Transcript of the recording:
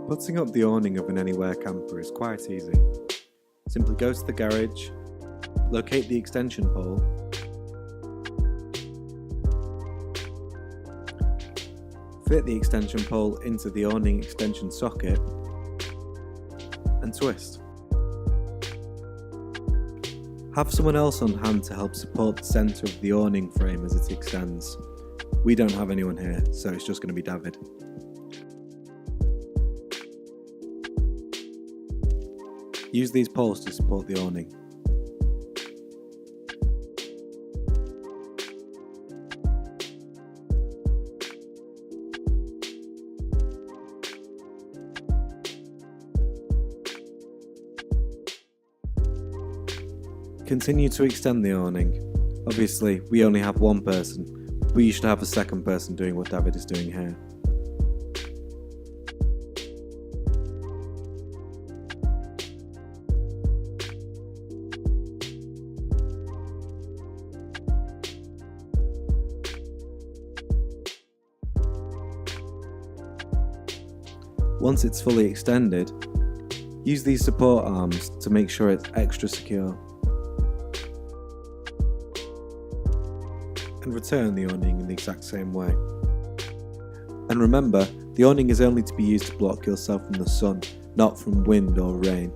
Putting up the awning of an anywhere camper is quite easy. Simply go to the garage, locate the extension pole, fit the extension pole into the awning extension socket and twist. Have someone else on hand to help support the centre of the awning frame as it extends. We don't have anyone here, so it's just going to be David. Use these poles to support the awning. Continue to extend the awning. Obviously, we only have one person, but you should have a second person doing what David is doing here. Once it's fully extended, use these support arms to make sure it's extra secure. And return the awning in the exact same way. And remember, the awning is only to be used to block yourself from the sun, not from wind or rain.